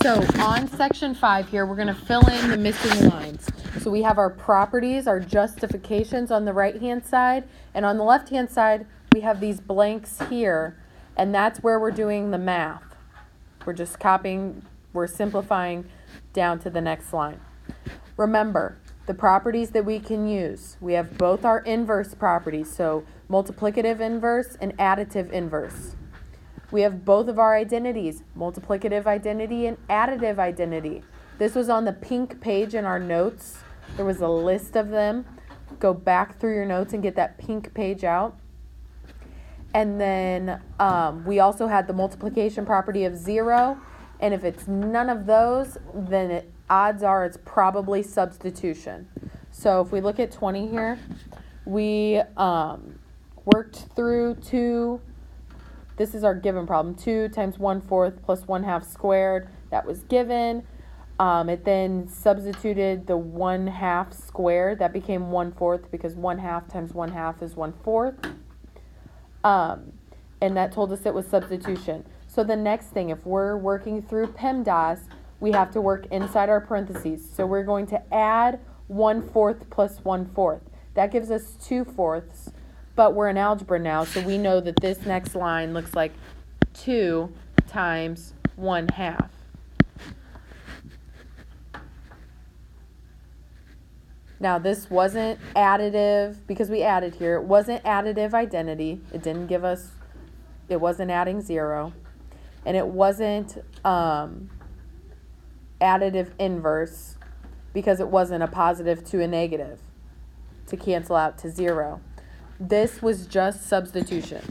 So on section 5 here, we're going to fill in the missing lines. So we have our properties, our justifications on the right-hand side, and on the left-hand side, we have these blanks here, and that's where we're doing the math. We're just copying, we're simplifying down to the next line. Remember, the properties that we can use, we have both our inverse properties, so multiplicative inverse and additive inverse. We have both of our identities, multiplicative identity and additive identity. This was on the pink page in our notes. There was a list of them. Go back through your notes and get that pink page out. And then we also had the multiplication property of 0. And if it's none of those, then odds are it's probably substitution. So if we look at 20 here, we worked through 2. This is our given problem. 2 times 1/4 plus 1/2 squared. That was given. It then substituted the 1/2 squared. That became 1/4 because 1/2 times 1/2 is 1/4. And that told us it was substitution. So the next thing, if we're working through PEMDAS, we have to work inside our parentheses. So we're going to add 1/4 plus 1/4. That gives us 2/4. But we're in algebra now, so we know that this next line looks like 2 times 1/2. Now this wasn't additive, because we added here, it wasn't additive identity. It didn't give us, it wasn't adding 0. And it wasn't additive inverse, because it wasn't a positive to a negative to cancel out to 0. This was just substitution.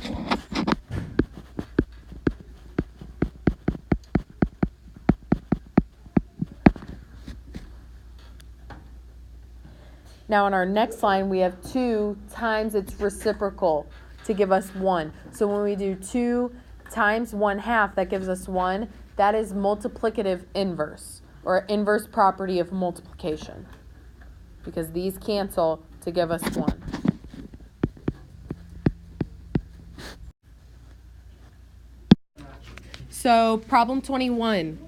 Now in our next line, we have 2 times its reciprocal to give us 1. So when we do 2 times 1/2, that gives us 1. That is multiplicative inverse, or inverse property of multiplication, because these cancel to give us 1. So problem 21,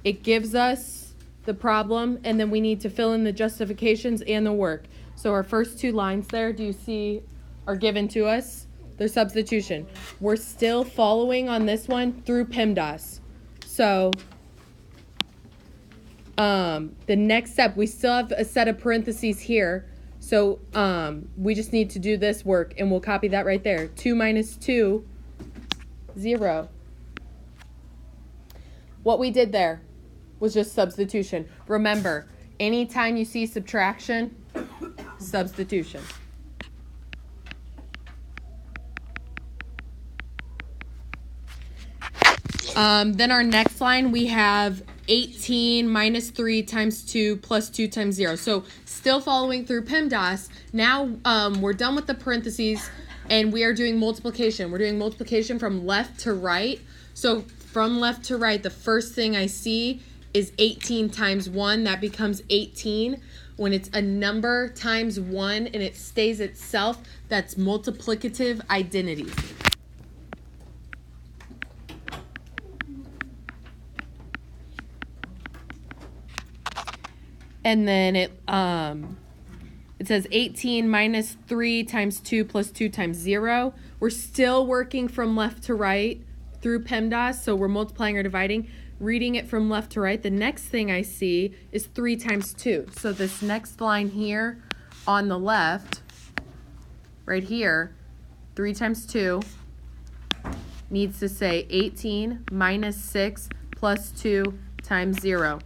it gives us the problem, and then we need to fill in the justifications and the work. So our first 2 lines there, do you see, are given to us? They're substitution. We're still following on this one through PEMDAS. So the next step, we still have a set of parentheses here. So we just need to do this work, and we'll copy that right there. 2 minus 2, 0. What we did there was just substitution. Remember, anytime you see subtraction, substitution. Then our next line, we have 18 minus 3 times 2 plus 2 times 0. So still following through PEMDAS. Now we're done with the parentheses, and we are doing multiplication. We're doing multiplication from left to right. So from left to right, the first thing I see is 18 times 1. That becomes 18. When it's a number times 1 and it stays itself, that's multiplicative identity. And then it says 18 minus 3 times 2 plus 2 times 0. We're still working from left to right through PEMDAS, so we're multiplying or dividing. Reading it from left to right, the next thing I see is 3 times 2. So this next line here on the left, right here, 3 times 2 needs to say 18 minus 6 plus 2 times 0.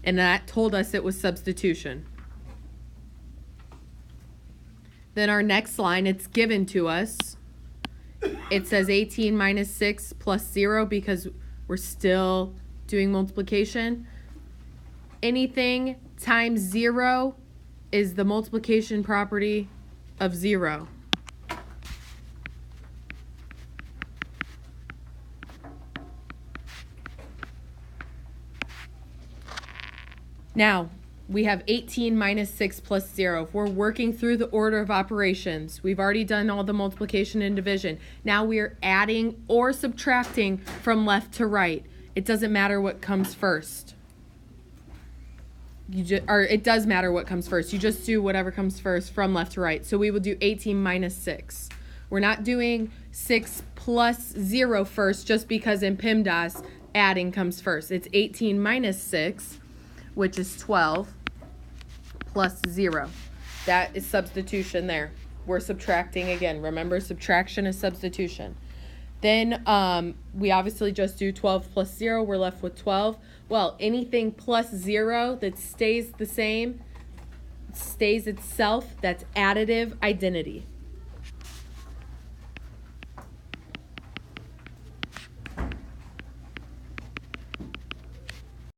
And that told us it was substitution. Then our next line, it's given to us. It says 18 minus 6 plus 0 because we're still doing multiplication. Anything times 0 is the multiplication property of 0. Now, we have 18 minus 6 plus 0. If we're working through the order of operations, we've already done all the multiplication and division. Now we are adding or subtracting from left to right. It doesn't matter what comes first. Or it does matter what comes first. You just do whatever comes first from left to right. So we will do 18 minus 6. We're not doing 6 plus 0 first just because in PEMDAS adding comes first. It's 18 minus 6, which is 12, plus 0. That is substitution there. We're subtracting again. Remember, subtraction is substitution. Then we obviously just do 12 plus 0. We're left with 12. Well, anything plus 0 that stays the same, stays itself, that's additive identity.